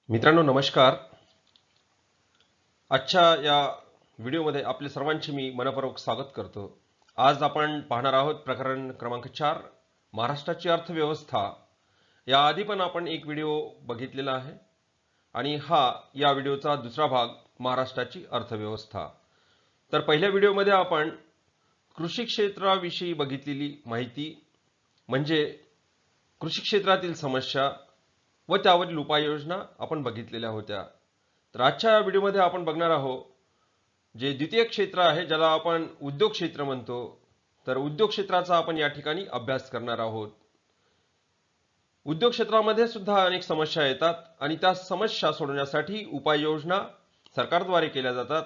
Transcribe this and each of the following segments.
मित्रांनो नमस्कार. आजच्या या व्हिडिओमध्ये आपले सर्वांचे मी मनपूर्वक स्वागत करतो. आज आपण पाहणार आहोत प्रकरण क्रमांक 4 महाराष्ट्राची अर्थव्यवस्था. या आधी पण आपण एक व्हिडिओ बघितलेला आहे आणि हा या व्हिडिओचा दुसरा भाग महाराष्ट्राची अर्थव्यवस्था. तर पहिल्या व्हिडिओमध्ये आपण कृषी क्षेत्राविषयी बघितलेली माहिती म्हणजे कृषी क्षेत्रातील समस्या व त्यावरील उपाययोजना आपण बघितलेल्या होत्या. तर आजच्या व्हिडिओमध्ये आपण बघणार आहोत जे द्वितीय क्षेत्र आहे ज्याला आपण उद्योग क्षेत्र म्हणतो. तर उद्योग क्षेत्राचा आपण या ठिकाणी अभ्यास करणार आहोत. उद्योग क्षेत्रामध्ये सुद्धा अनेक समस्या येतात आणि त्या समस्या सोडवण्यासाठी उपाययोजना सरकारद्वारे केल्या जातात.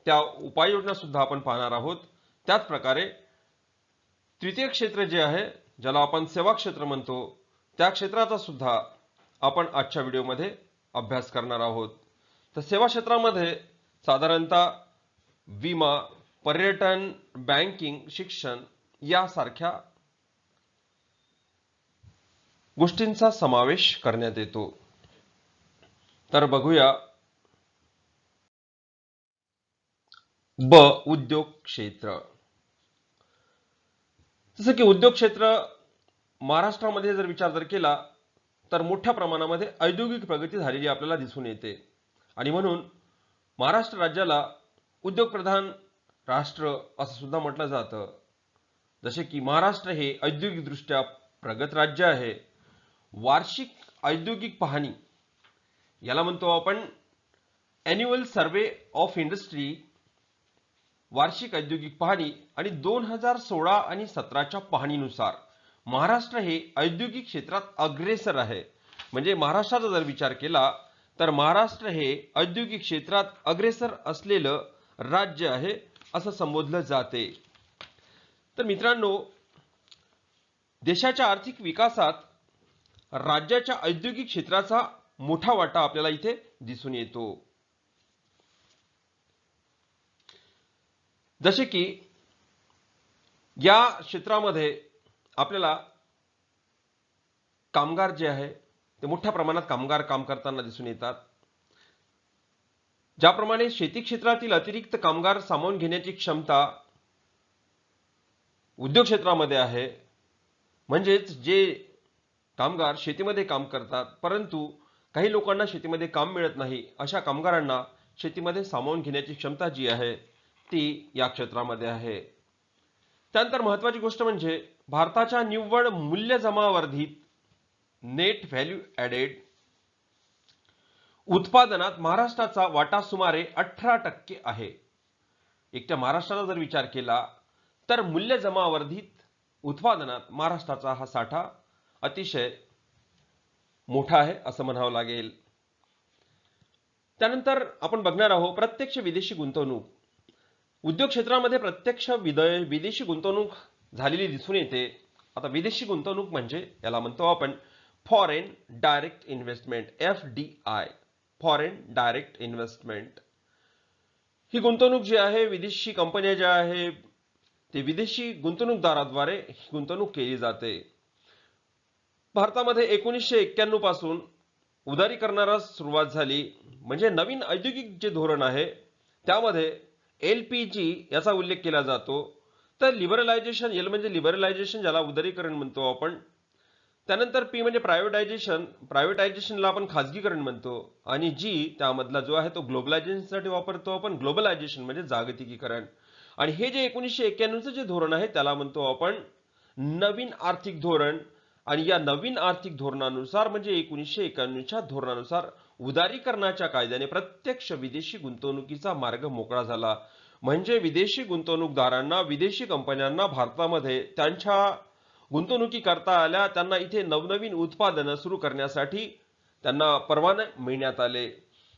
त्या उपाययोजना सुद्धा आपण पाहणार आहोत. त्याच प्रकारे तृतीय क्षेत्र जे आहे ज्याला आपण सेवा क्षेत्र म्हणतो त्या क्षेत्राचा सुद्धा आपण आजच्या व्हिडिओमध्ये अभ्यास करणार आहोत. तर सेवा क्षेत्रामध्ये साधारणतः विमा, पर्यटन, बँकिंग, शिक्षण यासारख्या गोष्टींचा समावेश करण्यात येतो. तर बघूया ब उद्योग क्षेत्र. जसं की उद्योग क्षेत्र महाराष्ट्रामध्ये जर विचार केला तर मोठ्या प्रमाणामध्ये औद्योगिक प्रगती झालेली आपल्याला दिसून येते आणि म्हणून महाराष्ट्र राज्याला उद्योग प्रधान राष्ट्र असं सुद्धा म्हटलं जातं. जसे की महाराष्ट्र हे औद्योगिकदृष्ट्या प्रगत राज्य आहे. वार्षिक औद्योगिक पाहणी याला म्हणतो आपण ॲन्युअल सर्वे ऑफ इंडस्ट्री, वार्षिक औद्योगिक पाहणी आणि 2016 आणि 17च्या पाहणीनुसार महाराष्ट्र हे औद्योगिक क्षेत्रात अग्रेसर आहे. म्हणजे महाराष्ट्राचा जर विचार केला तर महाराष्ट्र हे औद्योगिक क्षेत्रात अग्रेसर असलेलं राज्य आहे असं संबोधलं जाते. तर मित्रांनो देशाच्या आर्थिक विकासात राज्याच्या औद्योगिक क्षेत्राचा मोठा वाटा आपल्याला इथे दिसून येतो. जसे की या क्षेत्रामध्ये आपल्याला कामगार जे आहे ते मोठ्या प्रमाणात कामगार काम करताना दिसून येतात. ज्याप्रमाणे शेती क्षेत्रातील अतिरिक्त कामगार सामावून घेण्याची क्षमता उद्योग क्षेत्रामध्ये आहे. म्हणजेच जे कामगार शेतीमध्ये काम करतात परंतु काही लोकांना शेतीमध्ये काम मिळत नाही अशा कामगारांना शेतीमध्ये सामावून घेण्याची क्षमता जी आहे ती या क्षेत्रामध्ये आहे. त्यानंतर महत्त्वाची गोष्ट म्हणजे भारताच्या निव्वळ मूल्य जमावर्धित नेट व्हॅल्यू ॲडेड उत्पादनात महाराष्ट्राचा वाटा सुमारे 18% आहे. एकट्या महाराष्ट्राचा जर विचार केला तर मूल्य जमावर्धित उत्पादनात महाराष्ट्राचा हा साठा अतिशय मोठा आहे असं म्हणावं लागेल. त्यानंतर आपण बघणार आहोत प्रत्यक्ष विदेशी गुंतवणूक. उद्योग क्षेत्रामध्ये प्रत्यक्ष विदेशी गुंतवणूक झालेली दिसून येते. आता विदेशी गुंतवणूक म्हणजे याला म्हणतो आपण foreign direct investment, FDI, foreign direct investment. ही गुंतवणूक जी आहे विदेशी कंपन्या ज्या आहे ते विदेशी गुंतवणूकदाराद्वारे गुंतवणूक केली जाते. भारतामध्ये 1991 पासून उदारीकरणाला सुरुवात झाली. म्हणजे नवीन औद्योगिक जे धोरण आहे त्यामध्ये LPG याचा उल्लेख केला जातो. तर लिबरलायझेशन, एल म्हणजे लिबरलायझेशन ज्याला उदारीकरण म्हणतो आपण. त्यानंतर P म्हणजे प्रायव्हेटायझेशन, प्रायव्हेटायझेशनला आपण खाजगीकरण म्हणतो. आणि G त्यामधला जो आहे तो ग्लोबलायझेशनसाठी वापरतो आपण. ग्लोबलायझेशन म्हणजे जागतिकीकरण. आणि हे जे 1991चं जे धोरण आहे त्याला म्हणतो आपण नवीन आर्थिक धोरण. आणि या नवीन आर्थिक धोरणानुसार म्हणजे 1991च्या धोरणानुसार उदारीकरणाच्या कायद्याने प्रत्यक्ष विदेशी गुंतवणुकीचा मार्ग मोकळा झाला. म्हणजे विदेशी गुंतवणूकदारांना, विदेशी कंपन्यांना भारतामध्ये त्यांच्या गुंतवणुकी करता आल्या. त्यांना इथे नवनवीन उत्पादनं सुरू करण्यासाठी त्यांना परवाने मिळण्यात आले.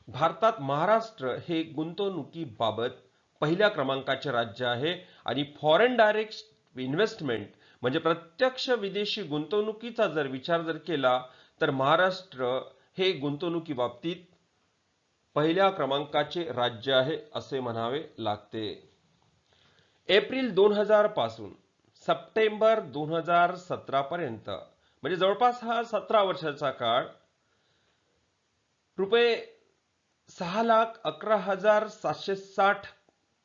भारतात महाराष्ट्र हे गुंतवणुकीबाबत पहिल्या क्रमांकाचे राज्य आहे. आणि फॉरेन डायरेक्ट इन्व्हेस्टमेंट म्हणजे प्रत्यक्ष विदेशी गुंतवणुकीचा जर विचार केला तर महाराष्ट्र हे गुंतवणुकी बाबतीत पहिल्या क्रमांकाचे राज्य आहे असे म्हणावे लागते. एप्रिल 2000 पासून सप्टेंबर 2017 पर्यंत म्हणजे जवळपास हा 17 वर्षाचा काळ रुपये 6,11,760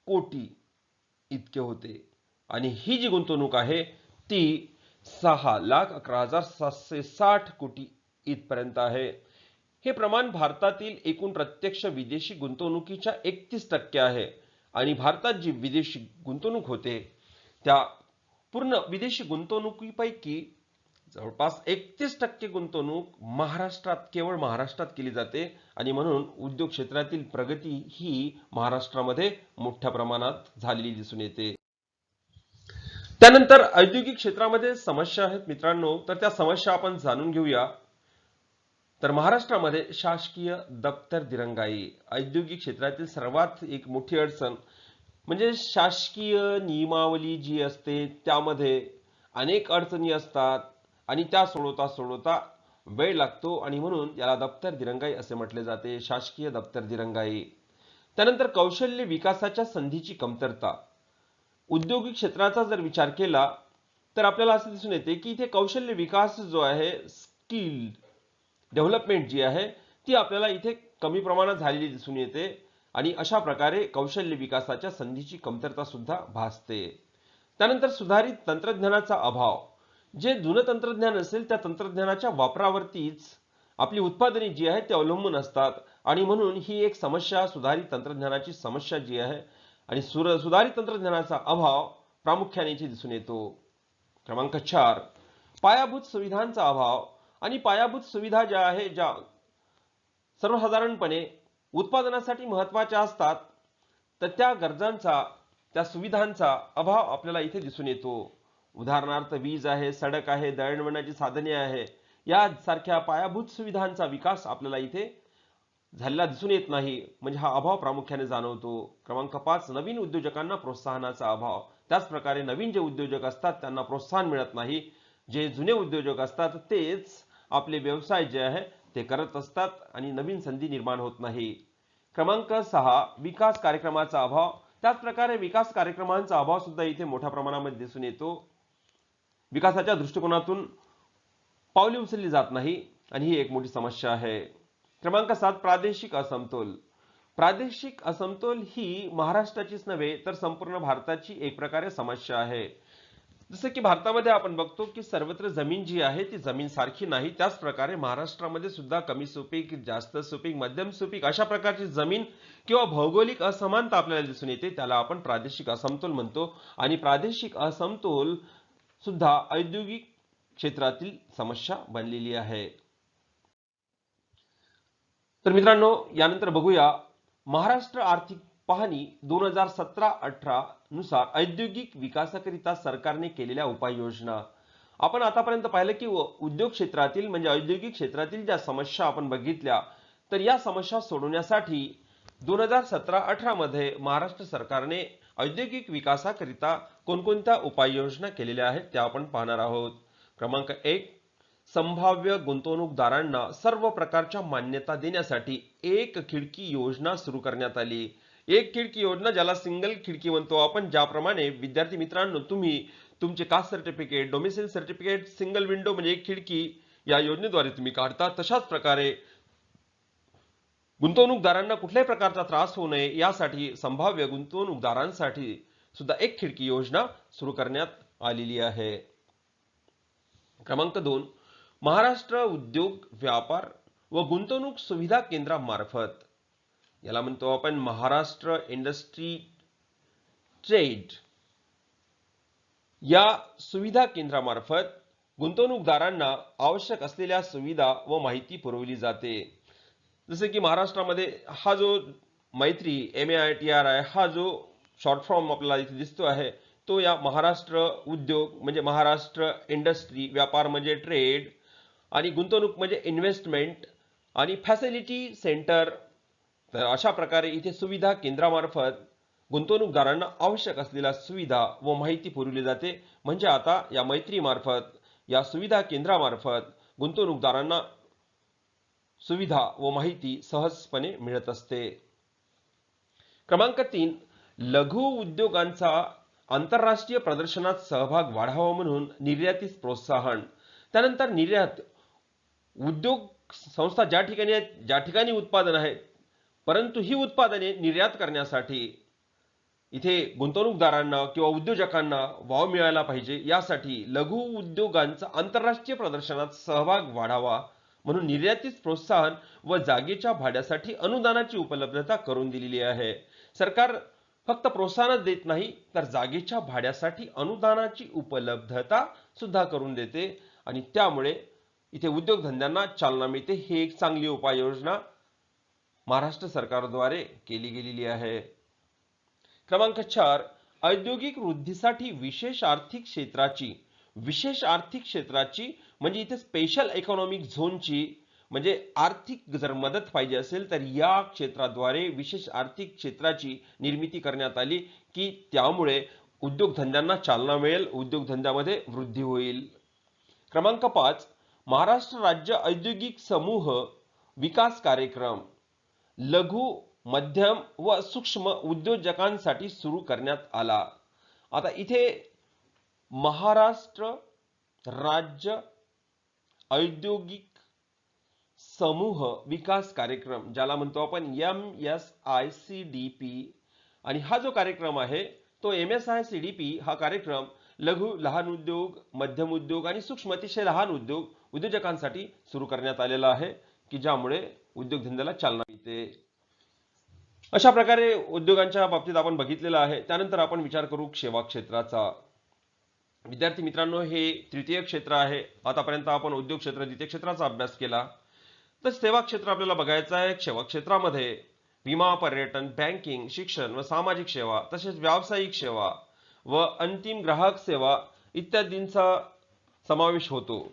कोटी इतके होते आणि ही जी गुंतवणूक आहे ती 6,11,760 कोटी इथपर्यंत आहे. हे प्रमाण भारतातील एकूण प्रत्यक्ष विदेशी गुंतवणुकीच्या 31% आहे आणि भारतात जी विदेशी गुंतवणूक होते त्या पूर्ण विदेशी गुंतवणुकीपैकी जवळपास 31% गुंतवणूक केवळ महाराष्ट्रात केली जाते आणि म्हणून उद्योग क्षेत्रातील प्रगती ही महाराष्ट्रामध्ये मोठ्या प्रमाणात झालेली दिसून येते. त्यानंतर औद्योगिक क्षेत्रामध्ये समस्या आहेत मित्रांनो, तर त्या समस्या आपण जाणून घेऊया. तर महाराष्ट्रामध्ये शासकीय दप्तर दिरंगाई औद्योगिक क्षेत्रातील सर्वात एक मोठी अडचण म्हणजे शासकीय नियमावली जी असते त्यामध्ये अनेक अडचणी असतात आणि त्या सोडवता वेळ लागतो आणि म्हणून याला दप्तर दिरंगाई असे म्हटले जाते, शासकीय दप्तर दिरंगाई. त्यानंतर कौशल्य विकासाच्या संधीची कमतरता. औद्योगिक क्षेत्राचा जर विचार केला तर आपल्याला असे दिसून येते की इथे कौशल्य विकास जो आहे, स्किल डेव्हलपमेंट जी आहे ती आपल्याला इथे कमी प्रमाणात झालेली दिसून येते आणि अशा प्रकारे कौशल्य विकासाच्या संधीची कमतरता सुद्धा भासते. त्यानंतर सुधारित तंत्रज्ञानाचा अभाव. जे जुनं तंत्रज्ञान असेल त्या तंत्रज्ञानाच्या वापरावरतीच आपली उत्पादने जी आहेत ते अवलंबून असतात आणि म्हणून ही एक समस्या, सुधारित तंत्रज्ञानाची समस्या जी आहे आणि सुधारित तंत्रज्ञानाचा अभाव प्रामुख्याने इथे दिसून येतो. क्रमांक 4 पायाभूत सुविधांचा अभाव. आणि पायाभूत सुविधा ज्या आहे, ज्या सर्वसाधारणपणे उत्पादनासाठी महत्वाच्या असतात, तर त्या गरजांचा, त्या सुविधांचा अभाव आपल्याला इथे दिसून येतो. उदाहरणार्थ वीज आहे, सडक आहे, दळणवळणाची साधने आहे, यासारख्या पायाभूत सुविधांचा विकास आपल्याला इथे झालेला दिसून येत नाही, म्हणजे हा अभाव प्रामुख्याने जाणवतो. क्रमांक 5 नवीन उद्योजकांना प्रोत्साहनाचा अभाव. त्याच प्रकारे नवीन जे उद्योजक असतात त्यांना प्रोत्साहन मिळत नाही. जे जुने उद्योजक असतात तेच आपले व्यवसाय जे आहे ते करत असतात आणि नवीन संधी निर्माण होत नाही. क्रमांक 6 विकास कार्यक्रमाचा अभाव. त्याच प्रकारे विकास कार्यक्रमांचा अभाव सुद्धा इथे मोठ्या प्रमाणामध्ये दिसून येतो. विकासाच्या दृष्टिकोनातून पावले उचलली जात नाही आणि ही एक मोठी समस्या आहे. क्रमांक 7 प्रादेशिक असमतोल. प्रादेशिक असमतोल ही महाराष्ट्राचीच नव्हे तर संपूर्ण भारताची एक प्रकारे समस्या आहे. जसं की भारतामध्ये आपण बघतो की सर्वत्र जमीन जी आहे ती जमीन सारखी नाही, त्याच प्रकारे महाराष्ट्रामध्ये सुद्धा कमी सुपीक, जास्त सुपीक, मध्यम सुपीक अशा प्रकारची जमीन किंवा भौगोलिक असमानता आपल्याला दिसून येते. त्याला आपण प्रादेशिक असमतोल म्हणतो आणि प्रादेशिक असमतोल सुद्धा औद्योगिक क्षेत्रातील समस्या बनलेली आहे. तर मित्रांनो, यानंतर बघूया महाराष्ट्र आर्थिक पाहणी 2017-18 नुसार औद्योगिक विकासाकरिता सरकारने केलेल्या उपाययोजना. आपण आतापर्यंत पाहिलं की उद्योग क्षेत्रातील म्हणजे औद्योगिक क्षेत्रातील ज्या समस्या आपण बघितल्या, तर या समस्या सोडवण्यासाठी 2017-18 मध्ये महाराष्ट्र सरकारने औद्योगिक विकासाकरिता कोणकोणत्या उपाययोजना केलेल्या आहेत त्या आपण पाहणार आहोत. क्रमांक 1 संभाव्य गुंतवणूकदारांना सर्व प्रकारच्या मान्यता देण्यासाठी एक खिडकी योजना सुरू करण्यात आली. एक खिडकी योजना, ज्याला सिंगल खिडकी म्हणतो आपण, ज्याप्रमाणे विद्यार्थी मित्रांनो तुम्ही तुमचे caste certificate, domicile certificate single window म्हणजे एक खिडकी या योजनेद्वारे तुम्ही काढता, तशाच प्रकारे गुंतवणूकदारांना कुठल्याही प्रकारचा त्रास होऊ नये यासाठी संभाव्य गुंतवणूकदारांसाठी सुद्धा एक खिडकी योजना सुरू करण्यात आलेली आहे. क्रमांक 2 महाराष्ट्र उद्योग व्यापार व गुंतवणूक सुविधा केंद्रामार्फत, याला म्हणतो आपण महाराष्ट्र इंडस्ट्री ट्रेड, या सुविधा केंद्रामार्फत गुंतवणूकदारांना आवश्यक असलेल्या सुविधा व माहिती पुरवली जाते. जसे की महाराष्ट्रामध्ये हा जो मैत्री MAITRI हा जो शॉर्ट फॉर्म आपल्याला इथे दिसतो आहे, तो या महाराष्ट्र उद्योग म्हणजे महाराष्ट्र इंडस्ट्री, व्यापार म्हणजे ट्रेड आणि गुंतवणूक म्हणजे इन्व्हेस्टमेंट आणि फॅसिलिटी सेंटर. तर अशा प्रकारे इथे सुविधा केंद्रामार्फत गुंतवणूकदारांना आवश्यक असलेल्या सुविधा व माहिती पुरवली जाते. म्हणजे आता या मैत्रीमार्फत, या सुविधा केंद्रामार्फत गुंतवणूकदारांना सुविधा व माहिती सहजपणे मिळत असते. क्रमांक 3 लघु उद्योगांचा आंतरराष्ट्रीय प्रदर्शनात सहभाग वाढावा म्हणून निर्यातीस प्रोत्साहन. त्यानंतर निर्यात उद्योग संस्था ज्या ठिकाणी आहेत, ज्या ठिकाणी उत्पादन आहे, परंतु ही उत्पादने निर्यात करण्यासाठी इथे गुंतवणूकदारांना किंवा उद्योजकांना वाव मिळायला पाहिजे, यासाठी लघु उद्योगांचा आंतरराष्ट्रीय प्रदर्शनात सहभाग वाढावा म्हणून निर्यातीस प्रोत्साहन व जागेच्या भाड्यासाठी अनुदानाची उपलब्धता करून दिलेली आहे. सरकार फक्त प्रोत्साहनच देत नाही, तर जागेच्या भाड्यासाठी अनुदानाची उपलब्धता सुद्धा करून देते आणि त्यामुळे इथे उद्योगधंद्यांना चालना मिळते. ही एक चांगली उपाययोजना महाराष्ट्र सरकारद्वारे केली गेलेली आहे. क्रमांक 4, औद्योगिक वृद्धीसाठी विशेष आर्थिक क्षेत्राची म्हणजे इथे स्पेशल इकॉनॉमिक झोनची म्हणजे आर्थिक जर मदत पाहिजे असेल तर या क्षेत्राद्वारे विशेष आर्थिक क्षेत्राची निर्मिती करण्यात आली की त्यामुळे उद्योगधंद्यांना चालना मिळेल, उद्योगधंद्यामध्ये वृद्धी होईल. क्रमांक 5, महाराष्ट्र राज्य औद्योगिक समूह विकास कार्यक्रम लघु, मध्यम व सूक्ष्म उद्योजकांसाठी सुरू करण्यात आला. आता इथे महाराष्ट्र राज्य औद्योगिक समूह विकास कार्यक्रम ज्याला म्हणतो आपण MSICDP, आणि हा जो कार्यक्रम आहे तो MSICDP हा कार्यक्रम लघु, लहान उद्योग, मध्यम उद्योग आणि सूक्ष्म अतिशय लहान उद्योजकांसाठी सुरू करण्यात आलेला आहे की ज्यामुळे उद्योगधंद्याला चालना मिळते. अशा प्रकारे उद्योगांच्या बाबतीत आपण बघितलेलं आहे. त्यानंतर आपण विचार करू सेवा क्षेत्राचा. विद्यार्थी मित्रांनो, हे तृतीय क्षेत्र आहे. आतापर्यंत आपण उद्योग क्षेत्र, द्वितीय क्षेत्राचा अभ्यास केला. तर सेवा क्षेत्र आपल्याला बघायचं आहे. सेवा क्षेत्रामध्ये विमा, पर्यटन, बँकिंग, शिक्षण व सामाजिक सेवा, तसेच व्यावसायिक सेवा व अंतिम ग्राहक सेवा इत्यादींचा समावेश होतो.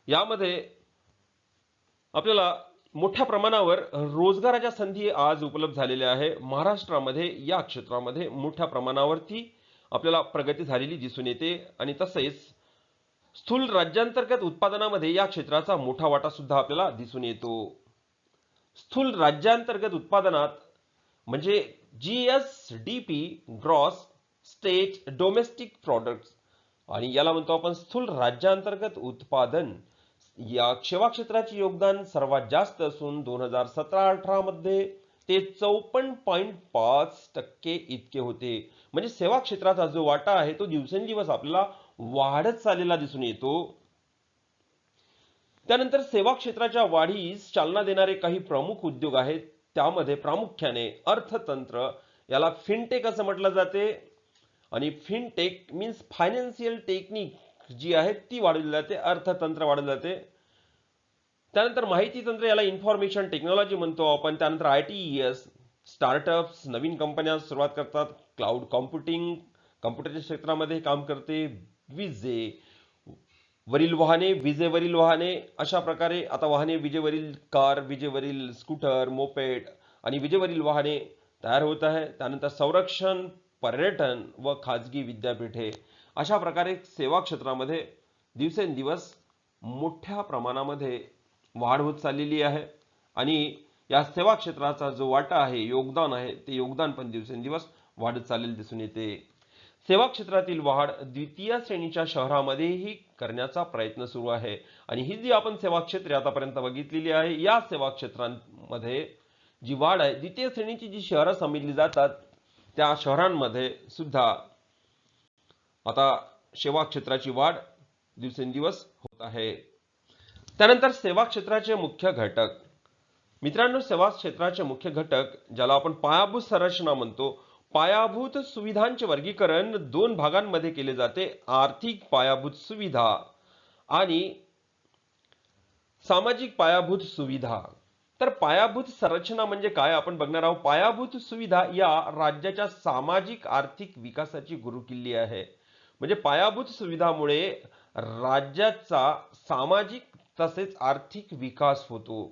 यामध्ये आपल्याला मोठ्या प्रमाणावर रोजगाराच्या संधी आज उपलब्ध झालेल्या आहे. महाराष्ट्रामध्ये या क्षेत्रामध्ये मोठ्या प्रमाणावरती आपल्याला प्रगती झालेली दिसून येते आणि तसेच स्थूल राज्यांतर्गत उत्पादनामध्ये या क्षेत्राचा मोठा वाटा सुद्धा आपल्याला दिसून येतो. स्थूल राज्यांतर्गत उत्पादनात म्हणजे GSDP, gross state domestic product, आणि याला म्हणतो आपण स्थूल राज्यांतर्गत उत्पादन. या सेवा क्षेत्राचे योगदान सर्वात जास्त असून 2017-18 मध्ये ते 54.5% इतके होते. म्हणजे सेवा क्षेत्राचा जो वाटा आहे तो दिवसेंदिवस आपल्याला वाढत चाललेला दिसून येतो. त्यानंतर सेवा क्षेत्राच्या वाढीस चालना देणारे काही प्रमुख उद्योग आहेत. त्यामध्ये प्रामुख्याने अर्थतंत्र, याला फिनटेक असं म्हटलं जाते, आणि फिनटेक मीन्स फायनान्शियल टेक्निक जी आहे ती वाढवली जाते, अर्थतंत्र वाढवले जाते. त्यानंतर माहिती तंत्र, याला इन्फॉर्मेशन टेक्नॉलॉजी म्हणतो आपण. त्यानंतर ITES, स्टार्टअप्स, नवीन कंपन्या सुरुवात करतात. क्लाउड कॉम्प्युटिंग, कॉम्प्युटरच्या क्षेत्रामध्ये काम करते. विजेवरील वाहने, अशा प्रकारे आता वाहने, विजेवरील कार, विजेवरील स्कूटर, मोपेड आणि विजेवरील वाहने तयार होत आहे. त्यानंतर संरक्षण, पर्यटन व खाजगी विद्यापीठे, अशा प्रकारे सेवा क्षेत्रामध्ये दिवसेंदिवस मोठ्या प्रमाणामध्ये वाढ होत चाललेली आहे. आणि या सेवा क्षेत्राचा जो वाटा आहे, योगदान आहे, ते योगदान पण दिवसेंदिवस वाढत चाललेले दिसून येते. सेवा क्षेत्रातील वाढ द्वितीय श्रेणीच्या शहरामध्येही करण्याचा प्रयत्न सुरू आहे. आणि ही जी आपण सेवा क्षेत्रे आतापर्यंत बघितलेली आहे, या सेवा क्षेत्रांमध्ये जी वाढ आहे, द्वितीय श्रेणीची जी शहरं समजली जातात त्या शहरांमध्ये सुद्धा आता सेवा क्षेत्राची वाढ दिवसेंदिवस होत आहे. त्यानंतर सेवा क्षेत्राचे मुख्य घटक. मित्रांनो, सेवा क्षेत्राचे मुख्य घटक ज्याला आपण पायाभूत संरचना म्हणतो. पायाभूत सुविधांचे वर्गीकरण 2 भागांमध्ये केले जाते: आर्थिक पायाभूत सुविधा आणि सामाजिक पायाभूत सुविधा. तर पायाभूत संरचना म्हणजे काय आपण बघणार आहोत. पायाभूत सुविधा या राज्याच्या सामाजिक आर्थिक विकासाची गुरुकिल्ली आहे. म्हणजे पायाभूत सुविधामुळे राज्याचा सामाजिक तसेच आर्थिक विकास होतो.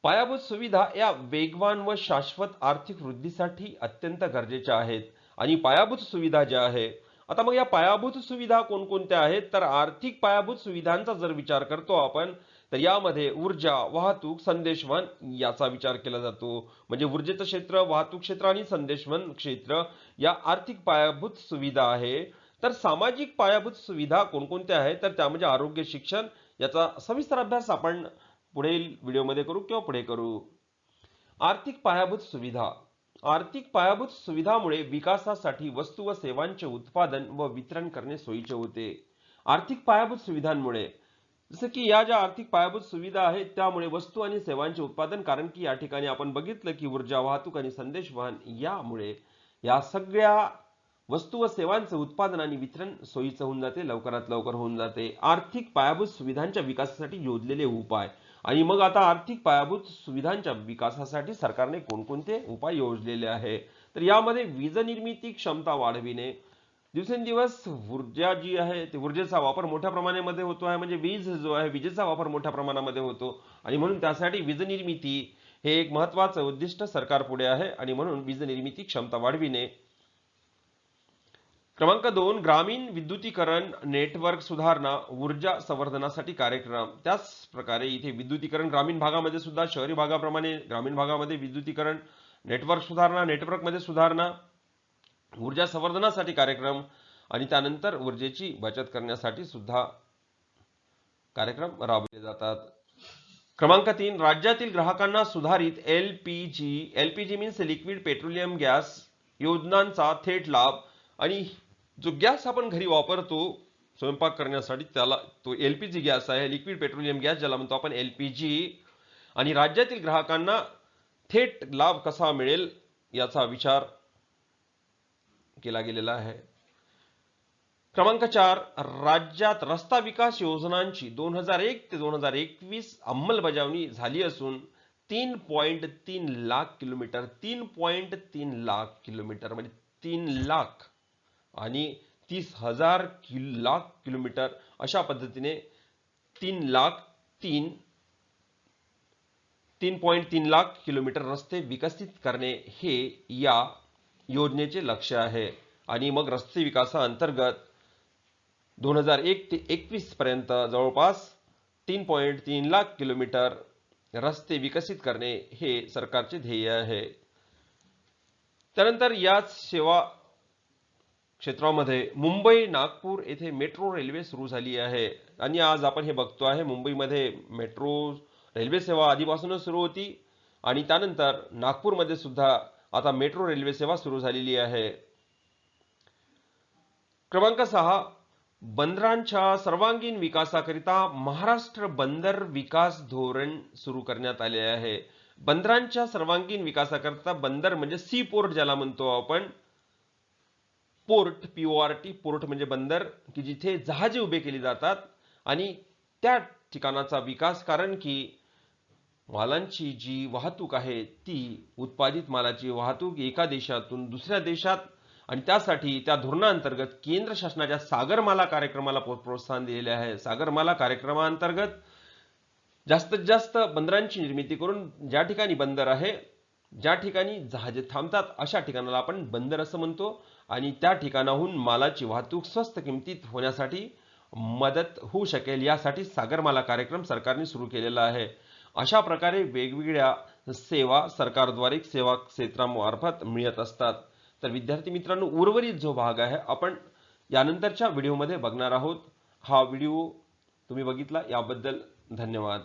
पायाभूत सुविधा या वेगवान व शाश्वत आर्थिक वृद्धीसाठी अत्यंत गरजेच्या आहेत. आणि पायाभूत सुविधा ज्या आहे, आता मग या पायाभूत सुविधा कोणकोणत्या आहेत, तर आर्थिक पायाभूत सुविधांचा जर विचार करतो आपण, तर यामध्ये ऊर्जा, वाहतूक, संदेशवहन याचा विचार केला जातो. म्हणजे ऊर्जेचं क्षेत्र, वाहतूक क्षेत्र आणि संदेशवहन क्षेत्र या आर्थिक पायाभूत सुविधा आहे. तर सामाजिक पायाभूत सुविधा कोणकोणत्या आहेत, तर त्यामध्ये आरोग्य, शिक्षण याचा सविस्तर अभ्यास आपण पुढील व्हिडिओमध्ये करू किंवा पुढे करू. आर्थिक पायाभूत सुविधा. आर्थिक पायाभूत सुविधामुळे विकासासाठी वस्तू व सेवांचे उत्पादन व वितरण करणे सोयीचे होते. आर्थिक पायाभूत सुविधांमुळे, जसं की या ज्या आर्थिक पायाभूत सुविधा आहेत त्यामुळे वस्तू आणि सेवांचे उत्पादन, कारण की या ठिकाणी आपण बघितलं की ऊर्जा, वाहतूक आणि संदेशवहन यामुळे या सगळ्या वस्तू व सेवांचे उत्पादन आणि वितरण सोयीचं होऊन जाते, लवकरात लवकर होऊन जाते. आर्थिक पायाभूत सुविधांच्या विकासासाठी योजलेले उपाय. आणि मग आता आर्थिक पायाभूत सुविधांच्या विकासासाठी सरकारने कोणकोणते उपाय योजलेले आहे, तर यामध्ये वीज निर्मिती क्षमता वाढविणे. दिवसेंदिवस ऊर्जा जी आहे ते ऊर्जेचा वापर मोठ्या प्रमाणामध्ये होतो आहे, म्हणजे वीज जो आहे विजेचा वापर मोठ्या प्रमाणामध्ये होतो आणि म्हणून त्यासाठी वीज निर्मिती हे एक महत्त्वाचं उद्दिष्ट सरकार पुढे आहे आणि म्हणून वीज निर्मिती क्षमता वाढविणे. क्रमांक 2, ग्रामीण विद्युतीकरण नेटवर्क सुधारणा, ऊर्जा संवर्धनासाठी कार्यक्रम. त्याच प्रकारे इथे विद्युतीकरण ग्रामीण भागामध्ये सुद्धा शहरी भागाप्रमाणे ग्रामीण भागामध्ये विद्युतीकरण, नेटवर्क सुधारणा, नेटवर्कमध्ये सुधारणा, ऊर्जा संवर्धनासाठी कार्यक्रम आणि त्यानंतर ऊर्जेची बचत करण्यासाठी सुद्धा कार्यक्रम राबवले जातात. क्रमांक 3, राज्यातील ग्राहकांना सुधारित LPG means liquid petroleum gas योजनांचा थेट लाभ. आणि जो गॅस आपण घरी वापरतो स्वयंपाक करण्यासाठी त्याला तो एलपीजी गॅस आहे, लिक्विड पेट्रोलियम गॅस ज्याला म्हणतो आपण एलपीजी. आणि राज्यातील ग्राहकांना थेट लाभ कसा मिळेल याचा विचार केला गेलेला आहे. क्रमांक 4, राज्यात रस्ता विकास योजनांची 2001 ते 2021 अंमलबजावणी झाली असून 3.3 लाख किलोमीटर 3.3 लाख किलोमीटर म्हणजे 3 लाख आणि 30,000 लाख किलोमीटर अशा पद्धतीने 3.3 लाख किलोमीटर रस्ते विकसित करणे हे या योजनेचे लक्ष्य आहे. आणि मग रस्ते विकासाअंतर्गत 2001 ते 21 पर्यंत जवळपास 3.3 लाख किलोमीटर रस्ते विकसित करणे हे सरकारचे ध्येय आहे. त्यानंतर याच सेवा क्षेत्रामध्ये मुंबई नागपूर येथे मेट्रो रेल्वे सुरू झाली आहे आणि आज आपण हे बघतो आहे मुंबईमध्ये मेट्रो रेल्वे सेवा आधीपासूनच सुरू होती आणि त्यानंतर नागपूरमध्ये सुद्धा आता मेट्रो रेल्वे सेवा सुरू झालेली आहे. क्रमांक 6, बंदरांच्या सर्वांगीण विकासाकरिता महाराष्ट्र बंदर विकास धोरण सुरू करण्यात आले आहे. बंदरांच्या सर्वांगीण विकासाकरिता, बंदर म्हणजे सी पोर्ट ज्याला म्हणतो आपण, पोर्ट PORT पोर्ट म्हणजे बंदर की जिथे जहाजे उभे केली जातात आणि त्या ठिकाणाचा विकास, कारण की मालांची जी वाहतूक आहे ती उत्पादित मालाची वाहतूक एका देशातून दुसऱ्या देशात, आणि त्यासाठी त्या धोरणांतर्गत केंद्र शासनाच्या सागरमाला कार्यक्रमाला प्रोत्साहन दिलेले आहे. सागरमाला कार्यक्रमांतर्गत जास्तीत जास्त बंदरांची निर्मिती करून ज्या ठिकाणी बंदर आहे, ज्या ठिकाणी जहाजे थांबतात अशा ठिकाणाला आपण बंदर असं म्हणतो आणि त्या ठिकाणाहून मालाची वाहतूक स्वस्त किमतीत होण्यासाठी मदत होऊ शकेल यासाठी सागरमाला कार्यक्रम सरकारने सुरू केलेला आहे. अशा प्रकारे वेगवेगळ्या सेवा सरकारद्वारे सेवा क्षेत्रामार्फत मिळत असतात. तर विद्यार्थी मित्रांनो, उर्वरित जो भाग आहे आपण यानंतरच्या व्हिडिओमध्ये बघणार आहोत. हा व्हिडिओ तुम्ही बघितला याबद्दल धन्यवाद.